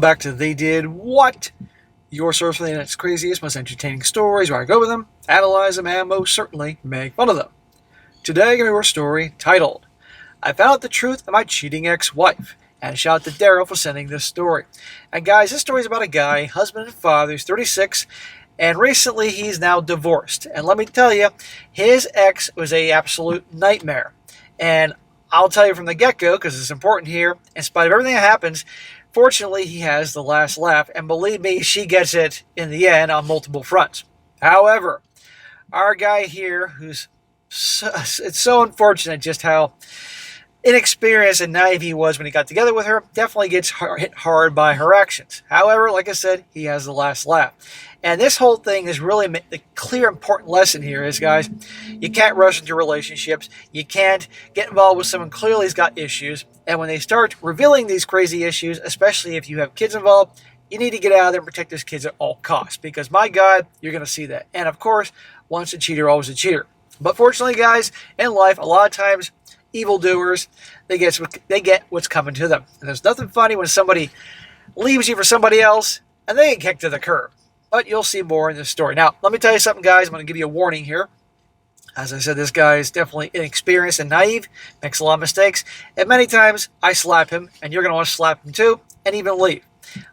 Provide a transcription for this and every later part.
back to They Did What? Your source for the internet's craziest, most entertaining stories, where I go with them, analyze them, and most certainly make fun of them. Today, I'm going to do a story titled, I Found Out the Truth of My Cheating Ex-Wife. And shout out to Daryl for sending this story. And guys, this story is about a guy, husband and father, who's 36, and recently he's now divorced. And let me tell you, his ex was an absolute nightmare. And I'll tell you from the get-go, because it's important here, in spite of everything that happens, fortunately, he has the last laugh, and believe me, she gets it in the end on multiple fronts. However, our guy here, it's so unfortunate just how inexperienced and naive he was when he got together with her, definitely gets hit hard by her actions. However, like I said, he has the last laugh. And this whole thing is really the clear, important lesson here is, guys, you can't rush into relationships. You can't get involved with someone clearly has got issues. And when they start revealing these crazy issues, especially if you have kids involved, you need to get out of there and protect those kids at all costs. Because, my God, you're going to see that. And, of course, once a cheater, always a cheater. But fortunately, guys, in life, a lot of times, evildoers, they get what's coming to them. And there's nothing funny when somebody leaves you for somebody else and they get kicked to the curb. But you'll see more in this story. Now, let me tell you something, guys. I'm going to give you a warning here. As I said, this guy is definitely inexperienced and naive, makes a lot of mistakes, and many times I slap him, and you're going to want to slap him too, and even leave.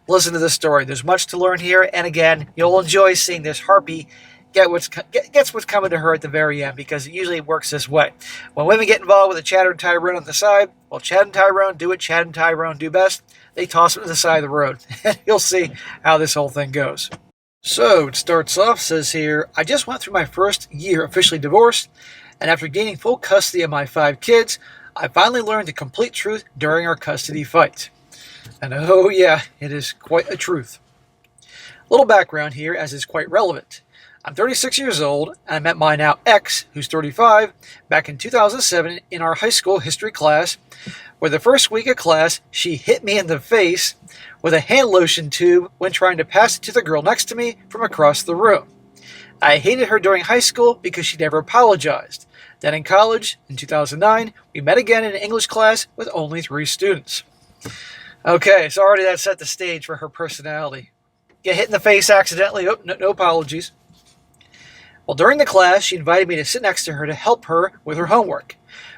Listen to this story. There's much to learn here, and again, you'll enjoy seeing this harpy gets what's coming to her at the very end, because it usually works this way. When women get involved with a Chad and Tyrone on the side, well, Chad and Tyrone do what Chad and Tyrone do best. They toss them to the side of the road, and you'll see how this whole thing goes. So, it starts off, says here, I just went through my first year officially divorced, and after gaining full custody of my 5 kids, I finally learned the complete truth during our custody fight. And oh yeah, it is quite a truth. Little background here, as is quite relevant. I'm 36 years old, and I met my now ex, who's 35, back in 2007 in our high school history class, where the first week of class, she hit me in the face with a hand lotion tube when trying to pass it to the girl next to me from across the room. I hated her during high school because she never apologized. Then in college, in 2009, we met again in an English class with only 3 students. Okay, so already that set the stage for her personality. Get hit in the face accidentally, no apologies. Well, during the class, she invited me to sit next to her to help her with her homework.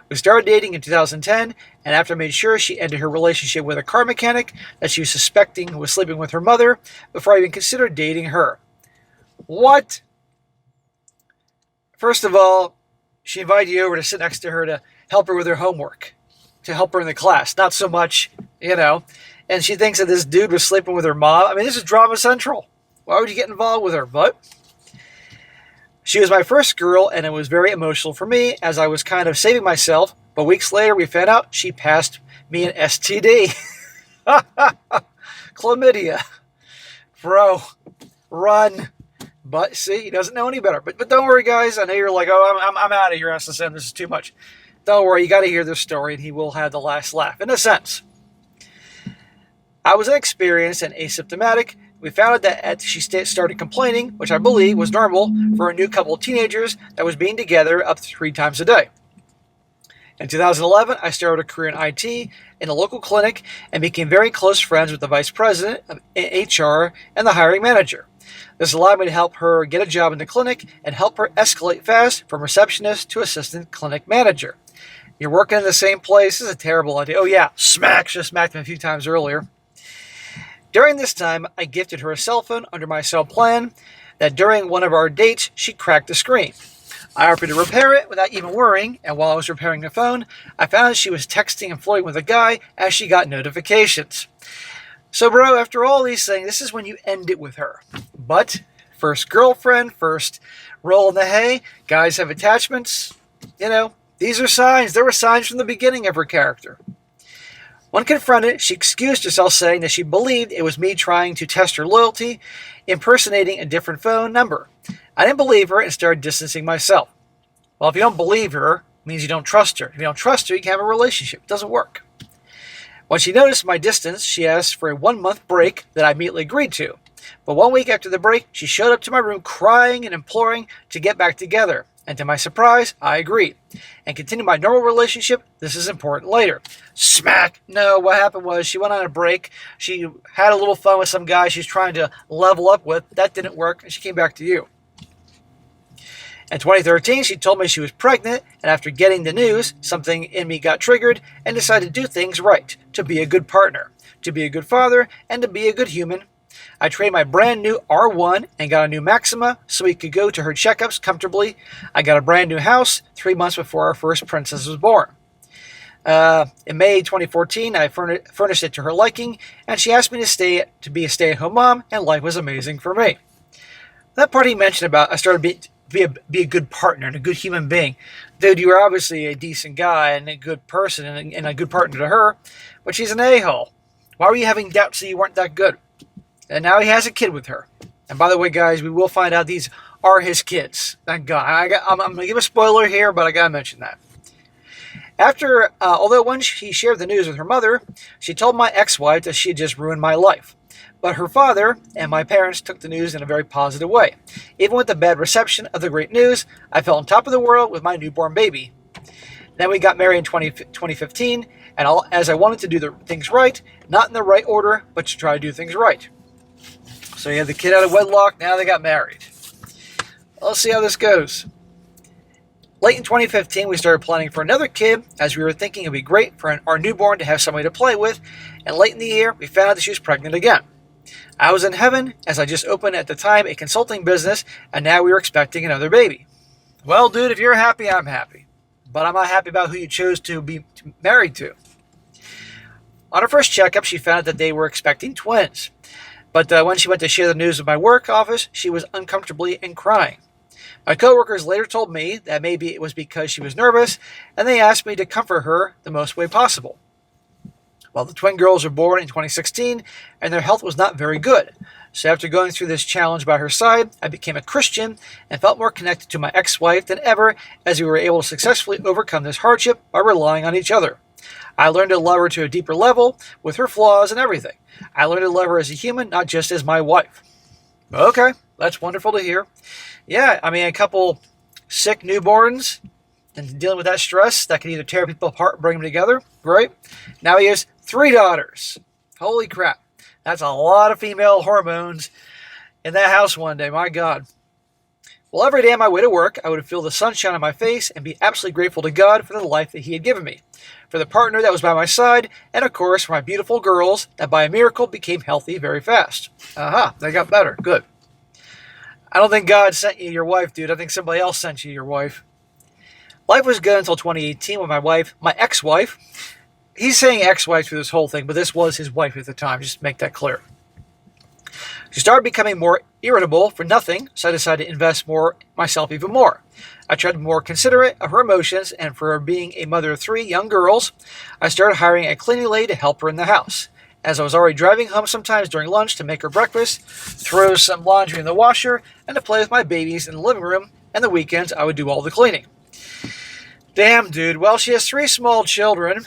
We started dating in 2010, and after I made sure she ended her relationship with a car mechanic that she was suspecting was sleeping with her mother, before I even considered dating her. What? First of all, she invited you over to sit next to her to help her with her homework, to help her in the class. Not so much, and she thinks that this dude was sleeping with her mom. I mean, this is drama central. Why would you get involved with her? But she was my first girl, and it was very emotional for me as I was kind of saving myself. But weeks later, we found out she passed me an STD. Chlamydia. Bro, run. But see, he doesn't know any better. But don't worry, guys. I know you're like, oh, I'm out of here, SSM. This is too much. Don't worry. You got to hear this story, and he will have the last laugh. In a sense, I was inexperienced and asymptomatic. We found out that she started complaining, which I believe was normal for a new couple of teenagers that was being together up to 3 times a day. In 2011, I started a career in IT in a local clinic and became very close friends with the vice president of HR and the hiring manager. This allowed me to help her get a job in the clinic and help her escalate fast from receptionist to assistant clinic manager. You're working in the same place. This is a terrible idea. Oh yeah, just smacked him a few times earlier. During this time, I gifted her a cell phone under my cell plan that during one of our dates, she cracked the screen. I offered to repair it without even worrying, and while I was repairing the phone, I found she was texting and flirting with a guy as she got notifications. So, bro, after all these things, this is when you end it with her. But first girlfriend, first roll in the hay, guys have attachments. These are signs. There were signs from the beginning of her character. When confronted, she excused herself, saying that she believed it was me trying to test her loyalty, impersonating a different phone number. I didn't believe her and started distancing myself. Well, if you don't believe her, it means you don't trust her. If you don't trust her, you can't have a relationship. It doesn't work. When she noticed my distance, she asked for a 1-month break that I immediately agreed to. But 1 week after the break, she showed up to my room crying and imploring to get back together. And to my surprise, I agreed. And continued my normal relationship. This is important later. Smack! No, what happened was she went on a break. She had a little fun with some guy she's trying to level up with. That didn't work, and she came back to you. In 2013, she told me she was pregnant, and after getting the news, something in me got triggered and decided to do things right, to be a good partner, to be a good father, and to be a good human. I traded my brand new R1 and got a new Maxima so we could go to her checkups comfortably. I got a brand new house 3 months before our first princess was born. In May 2014, I furnished it to her liking, and she asked me to be a stay-at-home mom, and life was amazing for me. That part he mentioned about I started be a good partner and a good human being. Dude, you were obviously a decent guy and a good person and a good partner to her, but she's an a-hole. Why were you having doubts that you weren't that good? And now he has a kid with her. And by the way, guys, we will find out these are his kids. Thank God. I'm going to give a spoiler here, but I got to mention that. Although when she shared the news with her mother, she told my ex-wife that she had just ruined my life. But her father and my parents took the news in a very positive way. Even with the bad reception of the great news, I felt on top of the world with my newborn baby. Then we got married in 2015, and as I wanted to do the things right, not in the right order, but to try to do things right. So you had the kid out of wedlock, now they got married. Let's see how this goes. Late in 2015, we started planning for another kid, as we were thinking it would be great for our newborn to have somebody to play with, and late in the year, we found out that she was pregnant again. I was in heaven, as I just opened at the time a consulting business, and now we were expecting another baby. Well, dude, if you're happy, I'm happy. But I'm not happy about who you chose to be married to. On her first checkup, she found out that they were expecting twins. But when she went to share the news with my work office, she was uncomfortably and crying. My coworkers later told me that maybe it was because she was nervous, and they asked me to comfort her the most way possible. Well, the twin girls were born in 2016, and their health was not very good. So after going through this challenge by her side, I became a Christian and felt more connected to my ex-wife than ever, as we were able to successfully overcome this hardship by relying on each other. I learned to love her to a deeper level, with her flaws and everything. I learned to love her as a human, not just as my wife. Okay, that's wonderful to hear. Yeah, I mean, a couple sick newborns and dealing with that stress that can either tear people apart or bring them together. Great. Now he has 3 daughters. Holy crap. That's a lot of female hormones in that house one day. My God. Well, every day on my way to work, I would feel the sunshine on my face and be absolutely grateful to God for the life that He had given me, for the partner that was by my side, and of course for my beautiful girls that by a miracle became healthy very fast. Aha, they got better. Good. I don't think God sent you your wife, dude. I think somebody else sent you your wife. Life was good until 2018 when my ex-wife, he's saying ex-wife through this whole thing, but this was his wife at the time, just to make that clear. She started becoming more irritable for nothing, so I decided to invest myself even more. I tried to be more considerate of her emotions, and for being a mother of 3 young girls, I started hiring a cleaning lady to help her in the house. As I was already driving home sometimes during lunch to make her breakfast, throw some laundry in the washer, and to play with my babies in the living room, and the weekends I would do all the cleaning. Damn, dude. Well, she has 3 small children,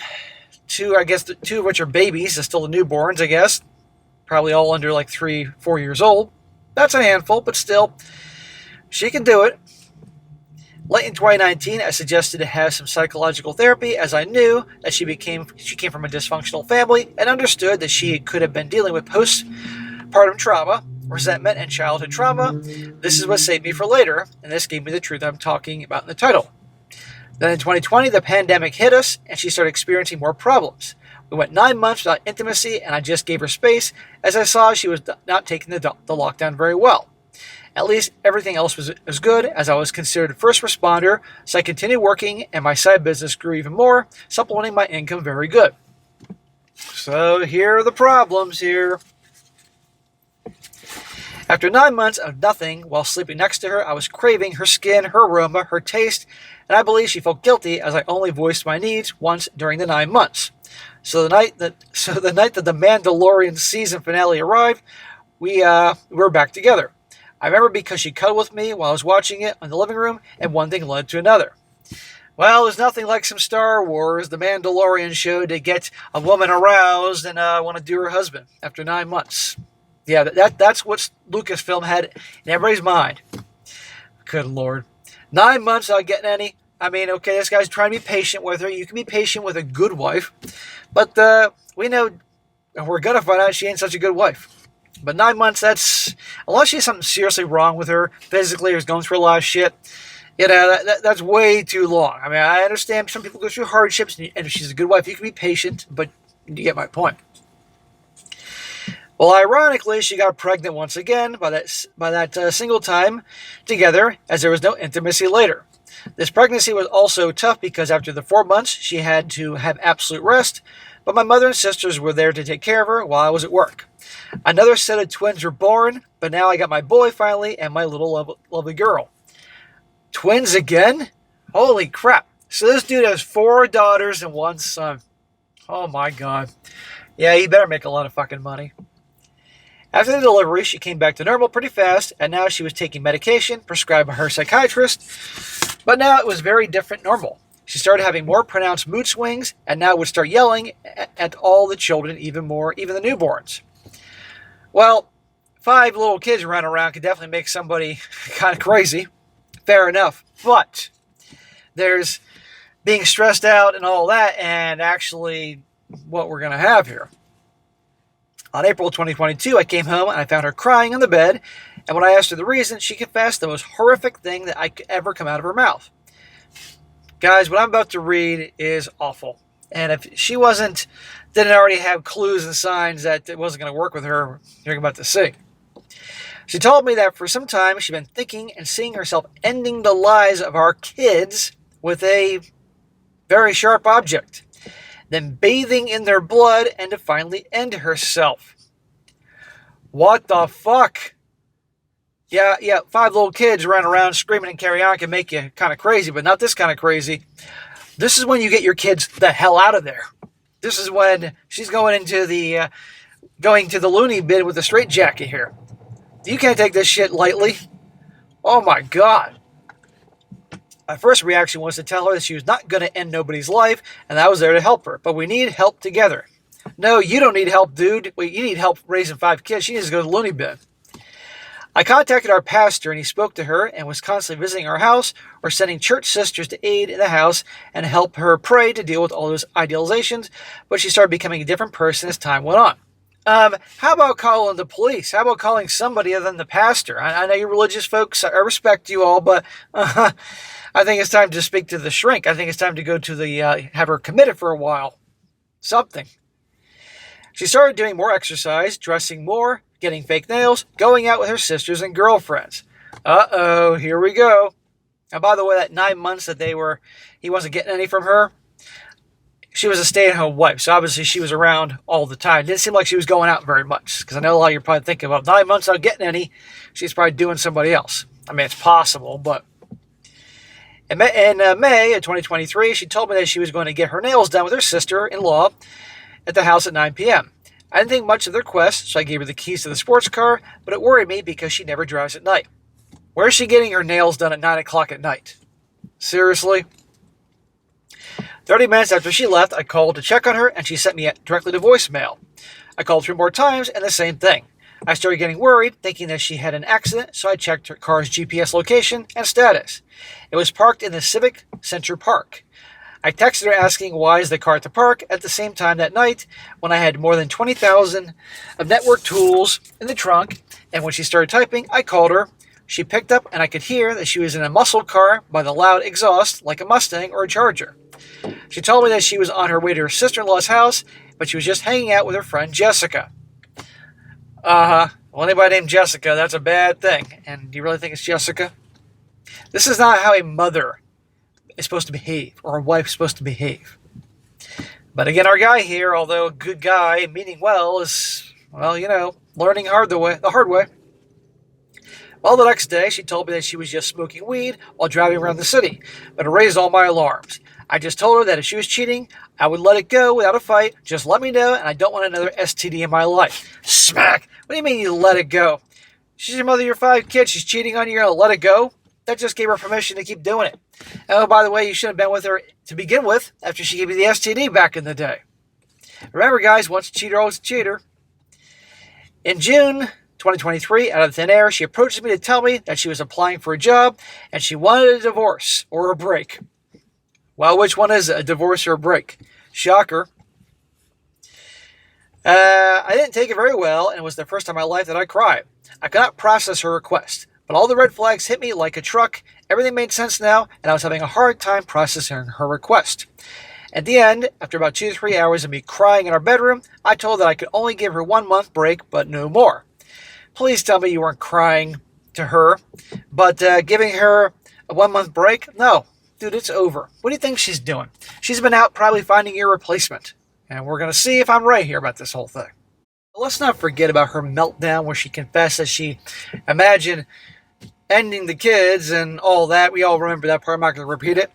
2 of which are babies, they're still the newborns, I guess. Probably all under like 3-4 years old. That's a handful, but still, she can do it. Late in 2019, I suggested to have some psychological therapy, as I knew that she came from a dysfunctional family and understood that she could have been dealing with postpartum trauma, resentment, and childhood trauma. This is what saved me for later, and this gave me the truth I'm talking about in the title. Then in 2020, the pandemic hit us, and she started experiencing more problems. We went 9 months without intimacy, and I just gave her space, as I saw she was not taking the lockdown very well. At least everything else was good, as I was considered a first responder, so I continued working, and my side business grew even more, supplementing my income very good. So here are the problems here. After 9 months of nothing while sleeping next to her, I was craving her skin, her aroma, her taste, and I believe she felt guilty as I only voiced my needs once during the 9 months. So the night that the Mandalorian season finale arrived, we were back together. I remember because she cuddled with me while I was watching it in the living room, and one thing led to another. Well, there's nothing like some Star Wars, the Mandalorian show, to get a woman aroused and want to do her husband after 9 months. Yeah, that's what Lucasfilm had in everybody's mind. Good Lord. 9 months without getting any. I mean, okay, this guy's trying to be patient with her. You can be patient with a good wife. But we know, we're going to find out she ain't such a good wife. But 9 months, unless she has something seriously wrong with her physically or is going through a lot of shit, that's way too long. I mean, I understand some people go through hardships, and if she's a good wife, you can be patient, but you get my point. Well, ironically, she got pregnant once again by that single time together, as there was no intimacy later. This pregnancy was also tough because after the 4 months, she had to have absolute rest, but my mother and sisters were there to take care of her while I was at work. Another set of twins were born, but now I got my boy finally and my little lovely girl. Twins again? Holy crap. So this dude has 4 daughters and 1 son. Oh my god. Yeah, he better make a lot of fucking money. After the delivery, she came back to normal pretty fast, and now she was taking medication prescribed by her psychiatrist. But now it was very different normal. She started having more pronounced mood swings, and now would start yelling at all the children even more, even the newborns. Well, 5 little kids running around could definitely make somebody kind of crazy. Fair enough. But there's being stressed out and all that, and actually what we're going to have here. On April 2022, I came home and I found her crying on the bed, and when I asked her the reason, she confessed the most horrific thing that I could ever come out of her mouth. Guys, what I'm about to read is awful. And if she didn't already have clues and signs that it wasn't going to work with her, you're about to see. She told me that for some time she'd been thinking and seeing herself ending the lives of our kids with a very sharp object, then bathing in their blood and to finally end herself. What the fuck? Yeah, 5 little kids running around screaming and carrying on can make you kind of crazy, but not this kind of crazy. This is when you get your kids the hell out of there. This is when she's going to the loony bin with a straitjacket here. You can't take this shit lightly. Oh my god. My first reaction was to tell her that she was not going to end nobody's life, and I was there to help her. But we need help together. No, you don't need help, dude. Wait, you need help raising 5 kids. She needs to go to the loony bin. I contacted our pastor, and he spoke to her and was constantly visiting our house or sending church sisters to aid in the house and help her pray to deal with all those idealizations, but she started becoming a different person as time went on. How about calling the police? How about calling somebody other than the pastor? I know you're religious folks. I respect you all, but I think it's time to speak to the shrink. I think it's time to go to have her committed for a while. Something. She started doing more exercise, dressing more, getting fake nails, going out with her sisters and girlfriends. Uh-oh, here we go. And by the way, that 9 months that he wasn't getting any from her, she was a stay-at-home wife, so obviously she was around all the time. It didn't seem like she was going out very much, because I know a lot of you are probably thinking, well, 9 months not getting any, she's probably doing somebody else. I mean, it's possible, but... In May of 2023, she told me that she was going to get her nails done with her sister-in-law at the house at 9 p.m. I didn't think much of the request, so I gave her the keys to the sports car, but it worried me because she never drives at night. Where is she getting her nails done at 9 o'clock at night? Seriously? 30 minutes after she left, I called to check on her, and she sent me directly to voicemail. I called 3 more times, and the same thing. I started getting worried, thinking that she had an accident, so I checked her car's GPS location and status. It was parked in the Civic Center Park. I texted her asking why is the car at the park at the same time that night when I had more than 20,000 of network tools in the trunk, and when she started typing, I called her. She picked up, and I could hear that she was in a muscle car by the loud exhaust like a Mustang or a Charger. She told me that she was on her way to her sister-in-law's house, but she was just hanging out with her friend Jessica. Well, anybody named Jessica, that's a bad thing. And do you really think it's Jessica? This is not how a mother is supposed to behave, or a wife is supposed to behave. But again, our guy here, although a good guy, meaning well, is, well, learning the hard way. Well, the next day, she told me that she was just smoking weed while driving around the city, but it raised all my alarms. I just told her that if she was cheating, I would let it go without a fight. Just let me know, and I don't want another STD in my life. Smack! What do you mean you let it go? She's your mother of your 5 kids. She's cheating on you. You're going to let it go? That just gave her permission to keep doing it. Oh, by the way, you shouldn't have been with her to begin with after she gave you the STD back in the day. Remember, guys, once a cheater, always a cheater. In June 2023, out of thin air, she approaches me to tell me that she was applying for a job and she wanted a divorce or a break. Well, which one is it, a divorce or a break? Shocker. I didn't take it very well, and it was the first time in my life that I cried. I could not process her request, but all the red flags hit me like a truck. Everything made sense now, and I was having a hard time processing her request. At the end, after about 2 to 3 hours of me crying in our bedroom, I told her that I could only give her 1 month break, but no more. Please tell me you weren't crying to her, but giving her a 1 month break? No, dude, it's over. What do you think she's doing? She's been out probably finding your replacement. And we're going to see if I'm right here about this whole thing. But let's not forget about her meltdown where she confessed that she imagined ending the kids and all that. We all remember that part. I'm not going to repeat it.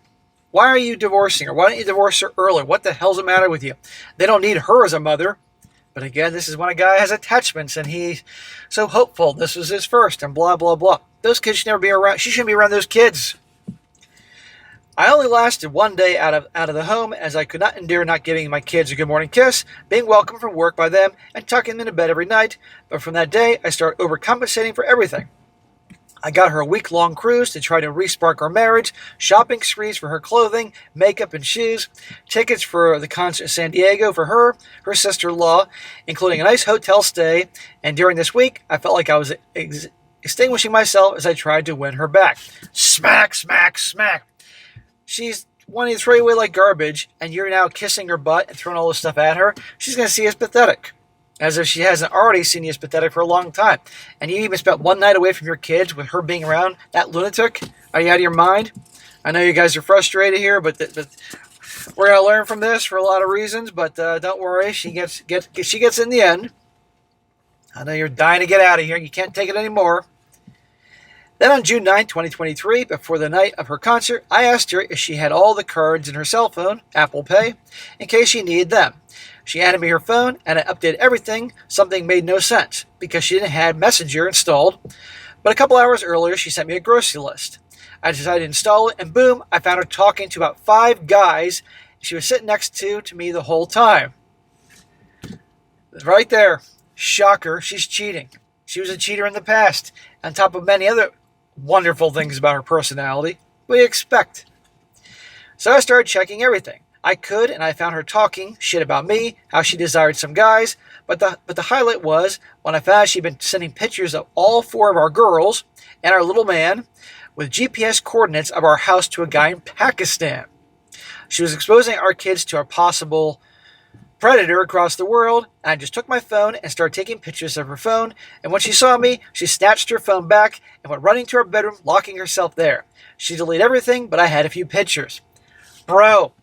Why are you divorcing her? Why don't you divorce her early? What the hell's the matter with you? They don't need her as a mother. But again, this is when a guy has attachments and he's so hopeful. This was his first and blah, blah, blah. Those kids should never be around. She shouldn't be around those kids. I only lasted 1 day out of the home as I could not endure not giving my kids a good morning kiss, being welcomed from work by them, and tucking them into bed every night. But from that day, I started overcompensating for everything. I got her a week-long cruise to try to re-spark our marriage, shopping sprees for her clothing, makeup and shoes, tickets for the concert in San Diego for her sister-in-law, including a nice hotel stay. And during this week, I felt like I was extinguishing myself as I tried to win her back. Smack, smack, smack. She's wanting to throw you away like garbage, and you're now kissing her butt and throwing all this stuff at her. She's going to see you as pathetic, as if she hasn't already seen you as pathetic for a long time. And you even spent 1 night away from your kids with her being around that lunatic. Are you out of your mind? I know you guys are frustrated here, but we're going to learn from this for a lot of reasons. But don't worry, she gets in the end. I know you're dying to get out of here. You can't take it anymore. Then on June 9, 2023, before the night of her concert, I asked her if she had all the cards in her cell phone, Apple Pay, in case she needed them. She handed me her phone, and I updated everything. Something made no sense, because she didn't have Messenger installed. But a couple hours earlier, she sent me a grocery list. I decided to install it, and boom, I found her talking to about 5 guys. She was sitting next to me the whole time. Right there. Shocker, she's cheating. She was a cheater in the past, on top of many other wonderful things about her personality. What do you expect? So I started checking everything I could, and I found her talking shit about me, how she desired some guys, but the highlight was when I found she'd been sending pictures of all 4 of our girls and our little man with GPS coordinates of our house to a guy in Pakistan. She was exposing our kids to a possible predator across the world, and I just took my phone and started taking pictures of her phone, and when she saw me, she snatched her phone back and went running to her bedroom, locking herself there. She deleted everything, but I had a few pictures. Bro,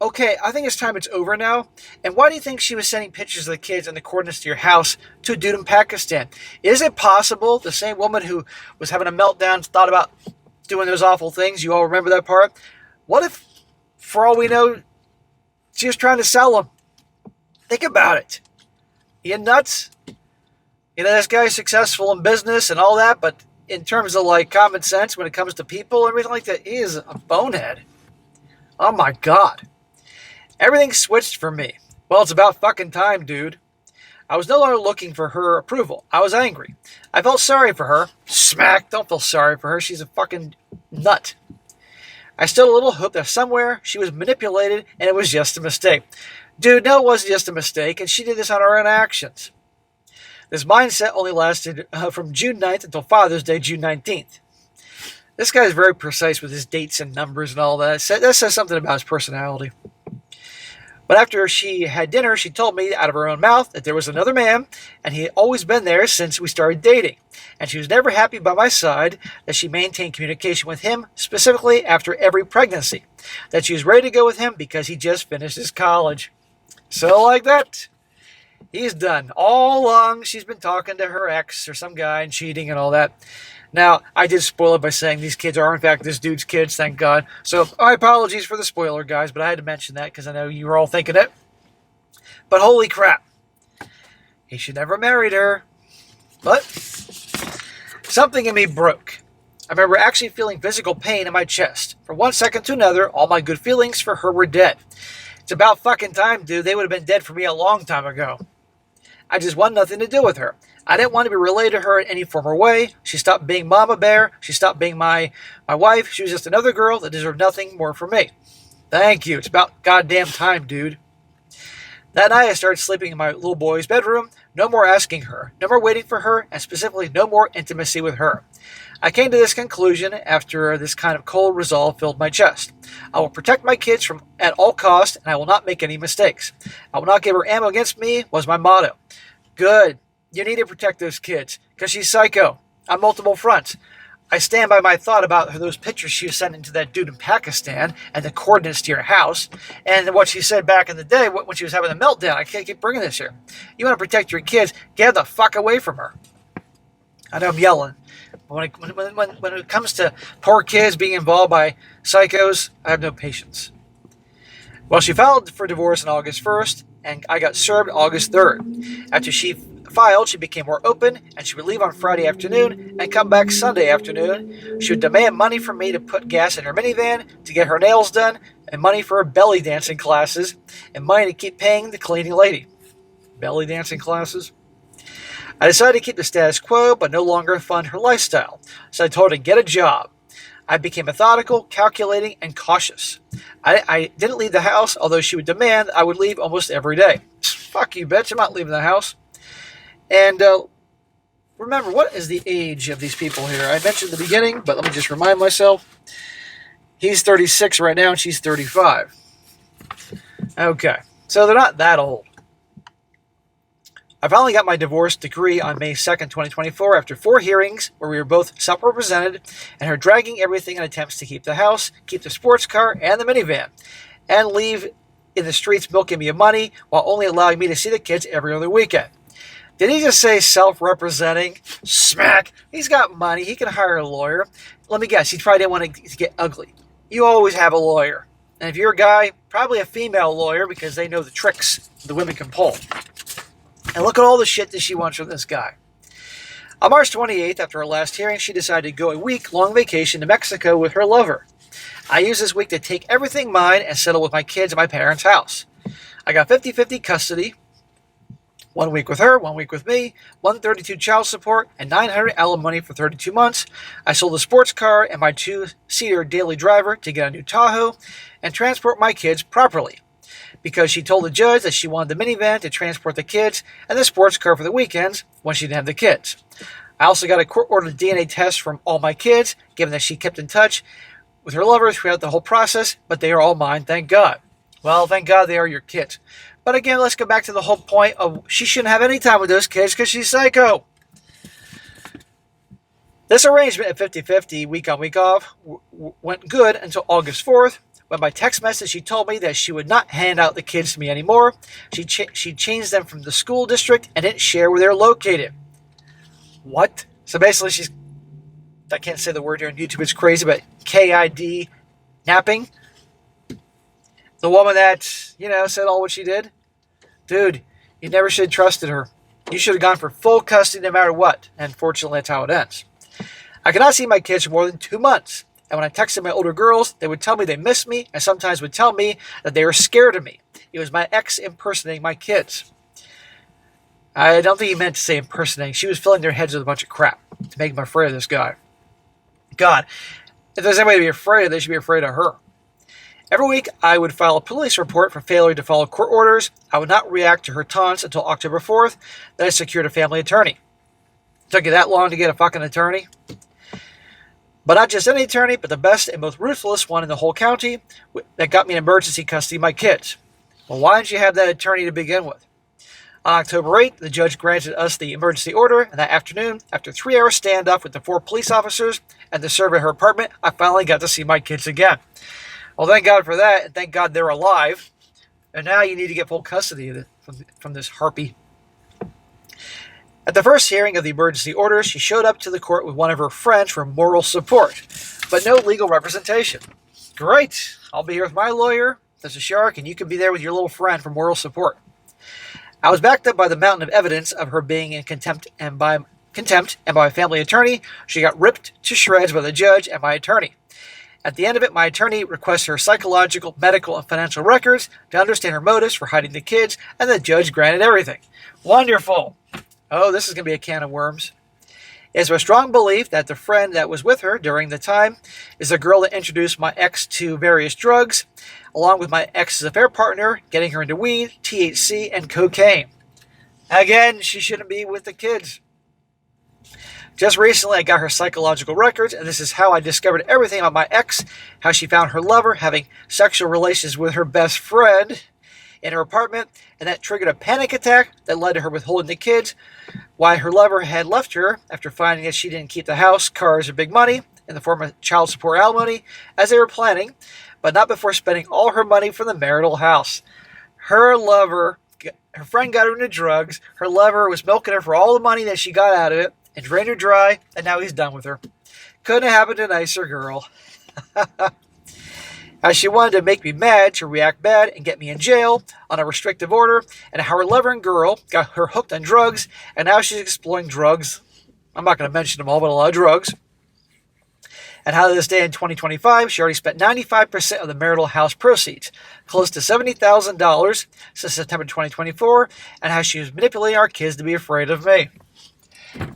okay, I think it's time it's over now. And why do you think she was sending pictures of the kids and the coordinates to your house to a dude in Pakistan? Is it possible the same woman who was having a meltdown thought about doing those awful things? You all remember that part? What if, for all we know, she was trying to sell them? Think about it. You nuts? You know, this guy's successful in business and all that, but in terms of like common sense when it comes to people and everything like that, he is a bonehead. Oh my God. Everything switched for me. Well, it's about fucking time, dude. I was no longer looking for her approval. I was angry. I felt sorry for her. Smack, don't feel sorry for her. She's a fucking nut. I still had a little hope that somewhere she was manipulated and it was just a mistake. Dude, no, it wasn't just a mistake, and she did this on her own actions. This mindset only lasted from June 9th until Father's Day, June 19th. This guy is very precise with his dates and numbers and all that. That says something about his personality. But after she had dinner, she told me out of her own mouth that there was another man, and he had always been there since we started dating. And she was never happy by my side, that she maintained communication with him, specifically after every pregnancy. That she was ready to go with him because he just finished his college. So like that, he's done. All along, she's been talking to her ex or some guy and cheating and all that. Now, I did spoil it by saying these kids are, in fact, this dude's kids, thank God. So, my apologies for the spoiler, guys, but I had to mention that because I know you were all thinking it. But holy crap. He should never have married her. But something in me broke. I remember actually feeling physical pain in my chest. From 1 second to another, all my good feelings for her were dead. It's about fucking time, dude. They would have been dead for me a long time ago. I just wanted nothing to do with her. I didn't want to be related to her in any form or way. She stopped being Mama Bear. She stopped being my wife. She was just another girl that deserved nothing more from me. Thank you. It's about goddamn time, dude. That night I started sleeping in my little boy's bedroom. No more asking her. No more waiting for her. And specifically, no more intimacy with her. I came to this conclusion after this kind of cold resolve filled my chest. I will protect my kids from at all costs, and I will not make any mistakes. I will not give her ammo against me, was my motto. Good. You need to protect those kids, because she's psycho, on multiple fronts. I stand by my thought about those pictures she was sending to that dude in Pakistan, and the coordinates to your house, and what she said back in the day when she was having a meltdown. I can't keep bringing this here. You want to protect your kids, get the fuck away from her. I know I'm yelling. When it comes to poor kids being involved by psychos, I have no patience. Well, she filed for divorce on August 1st, and I got served August 3rd. After she filed, she became more open, and she would leave on Friday afternoon and come back Sunday afternoon. She would demand money from me to put gas in her minivan, to get her nails done, and money for her belly dancing classes, and money to keep paying the cleaning lady. Belly dancing classes? I decided to keep the status quo, but no longer fund her lifestyle, so I told her to get a job. I became methodical, calculating, and cautious. I didn't leave the house, although she would demand I would leave almost every day. Fuck you, bitch, I'm not leaving the house. And remember, what is the age of these people here? I mentioned at the beginning, but let me just remind myself. He's 36 right now, and she's 35. Okay, so they're not that old. I finally got my divorce decree on May 2nd, 2024, after 4 hearings where we were both self-represented, and her dragging everything in attempts to keep the house, keep the sports car and the minivan, and leave in the streets milking me of money while only allowing me to see the kids every other weekend. Did he just say self-representing? Smack! He's got money. He can hire a lawyer. Let me guess, he probably didn't want to get ugly. You always have a lawyer. And if you're a guy, probably a female lawyer because they know the tricks the women can pull. And look at all the shit that she wants from this guy. On March 28th, after our last hearing, she decided to go a week-long vacation to Mexico with her lover. I used this week to take everything mine and settle with my kids at my parents' house. I got 50-50 custody. 1 week with her, 1 week with me, $132 child support, and $900 alimony for 32 months. I sold the sports car and my 2-seater daily driver to get a new Tahoe and transport my kids properly, because she told the judge that she wanted the minivan to transport the kids and the sports car for the weekends when she didn't have the kids. I also got a court-ordered DNA test from all my kids, given that she kept in touch with her lover throughout the whole process, but they are all mine, thank God. Well, thank God they are your kids. But again, let's go back to the whole point of she shouldn't have any time with those kids because she's psycho. This arrangement at 50-50, week on, week off, went good until August 4th, when by text message she told me that she would not hand out the kids to me anymore. She changed them from the school district and didn't share where they're located. What? So basically I can't say the word here on YouTube, it's crazy, but kidnapping. The woman that, said all what she did. Dude, you never should have trusted her. You should have gone for full custody no matter what. And fortunately, that's how it ends. I could not see my kids for more than 2 months. And when I texted my older girls, they would tell me they missed me and sometimes would tell me that they were scared of me. It was my ex impersonating my kids. I don't think he meant to say impersonating. She was filling their heads with a bunch of crap to make them afraid of this guy. God, if there's anybody to be afraid of, they should be afraid of her. Every week, I would file a police report for failure to follow court orders. I would not react to her taunts until October 4th. Then I secured a family attorney. Took you that long to get a fucking attorney? But not just any attorney, but the best and most ruthless one in the whole county that got me in emergency custody of my kids. Well, why didn't you have that attorney to begin with? On October 8th, the judge granted us the emergency order, and that afternoon, after 3-hour standoff with the 4 police officers and the servant at her apartment, I finally got to see my kids again. Well, thank God for that, and thank God they're alive. And now you need to get full custody of from this harpy. At the first hearing of the emergency order, she showed up to the court with one of her friends for moral support, but no legal representation. Great. I'll be here with my lawyer, there's a shark, and you can be there with your little friend for moral support. I was backed up by the mountain of evidence of her being in contempt and by my family attorney. She got ripped to shreds by the judge and my attorney. At the end of it, my attorney requested her psychological, medical, and financial records to understand her motives for hiding the kids, and the judge granted everything. Wonderful. Oh, this is going to be a can of worms. It is my strong belief that the friend that was with her during the time is the girl that introduced my ex to various drugs, along with my ex's affair partner, getting her into weed, THC, and cocaine. Again, she shouldn't be with the kids. Just recently, I got her psychological records, and this is how I discovered everything about my ex, how she found her lover having sexual relations with her best friend in her apartment, and that triggered a panic attack that led to her withholding the kids, why her lover had left her after finding that she didn't keep the house, cars, or big money in the form of child support alimony as they were planning, but not before spending all her money from the marital house. Her friend got her into drugs, her lover was milking her for all the money that she got out of it, and drained her dry, and now he's done with her. Couldn't have happened to a nicer girl. How she wanted to make me mad, to react bad, and get me in jail on a restrictive order, and how her lover and girl got her hooked on drugs, and now she's exploring drugs. I'm not going to mention them all, but a lot of drugs. And how to this day in 2025, she already spent 95% of the marital house proceeds, close to $70,000 since September 2024, and how she was manipulating our kids to be afraid of me.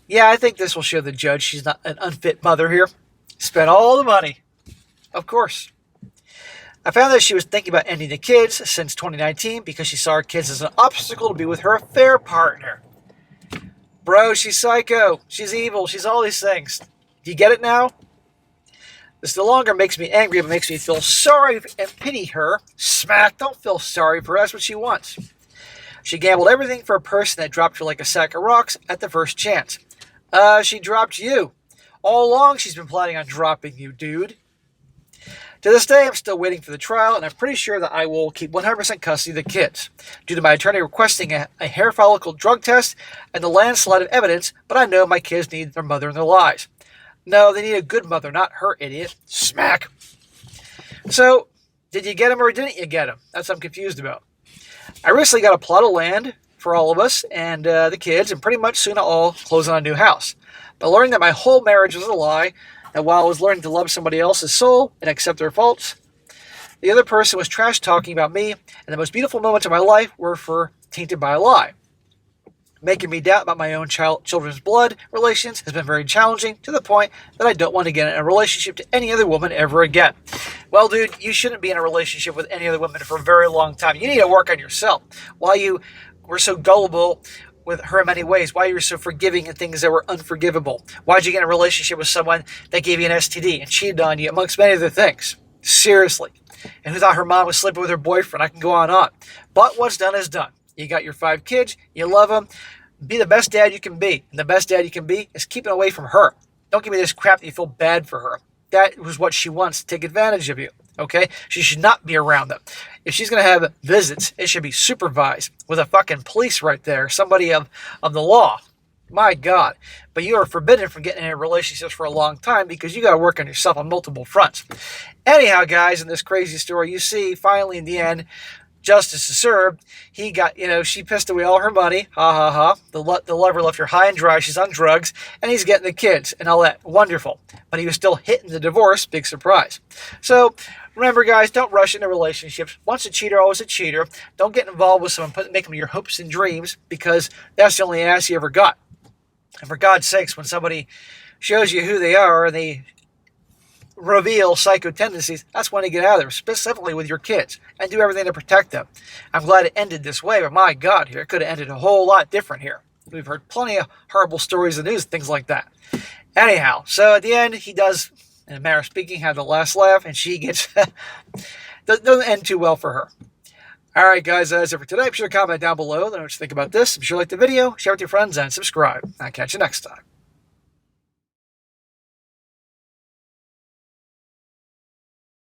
Yeah, I think this will show the judge she's not an unfit mother here. Spent all the money. Of course. I found that she was thinking about ending the kids since 2019 because she saw her kids as an obstacle to be with her affair partner. Bro, she's psycho. She's evil. She's all these things. Do you get it now? This no longer makes me angry, but makes me feel sorry and pity her. Smack, don't feel sorry for her. That's what she wants. She gambled everything for a person that dropped her like a sack of rocks at the first chance. She dropped you. All along, she's been planning on dropping you, dude. To this day, I'm still waiting for the trial, and I'm pretty sure that I will keep 100% custody of the kids, due to my attorney requesting a hair follicle drug test and the landslide of evidence, but I know my kids need their mother in their lives. No, they need a good mother, not her, idiot. Smack. So, did you get him or didn't you get him? That's what I'm confused about. I recently got a plot of land for all of us and the kids, and pretty much soon I'll all close on a new house. But learning that my whole marriage was a lie, and while I was learning to love somebody else's soul and accept their faults, the other person was trash talking about me, and the most beautiful moments of my life were tainted by a lie. Making me doubt about my own children's blood relations has been very challenging, to the point that I don't want to get in a relationship to any other woman ever again. Well, dude, you shouldn't be in a relationship with any other woman for a very long time. You need to work on yourself. Why you were so gullible with her in many ways, why you were so forgiving in things that were unforgivable. Why'd you get in a relationship with someone that gave you an STD and cheated on you, amongst many other things? Seriously. And who thought her mom was sleeping with her boyfriend? I can go on and on. But what's done is done. You got your 5 kids, you love them, be the best dad you can be. And the best dad you can be is keeping away from her. Don't give me this crap that you feel bad for her. That was what she wants, to take advantage of you. Okay? She should not be around them. If she's going to have visits, it should be supervised with a fucking police right there, somebody of the law. My God. But you are forbidden from getting in relationships for a long time because you got to work on yourself on multiple fronts. Anyhow, guys, in this crazy story, you see, finally, in the end, justice is served. He got, she pissed away all her money. Ha, ha, ha. The lover left her high and dry. She's on drugs. And he's getting the kids and all that. Wonderful. But he was still hitting the divorce. Big surprise. So, remember, guys, don't rush into relationships. Once a cheater, always a cheater. Don't get involved with someone, make them your hopes and dreams, because that's the only ass you ever got. And for God's sakes, when somebody shows you who they are and they reveal psycho tendencies, that's when you get out of there, specifically with your kids, and do everything to protect them. I'm glad it ended this way, but my God, here, it could have ended a whole lot different here. We've heard plenty of horrible stories in the news, things like that. Anyhow, so at the end, he does, in a manner of speaking, have the last laugh, and she gets, doesn't end too well for her. Alright guys, that's it for today. Be sure to comment down below. Let me know what you think about this. Be sure to like the video, share it with your friends, and subscribe. I'll catch you next time.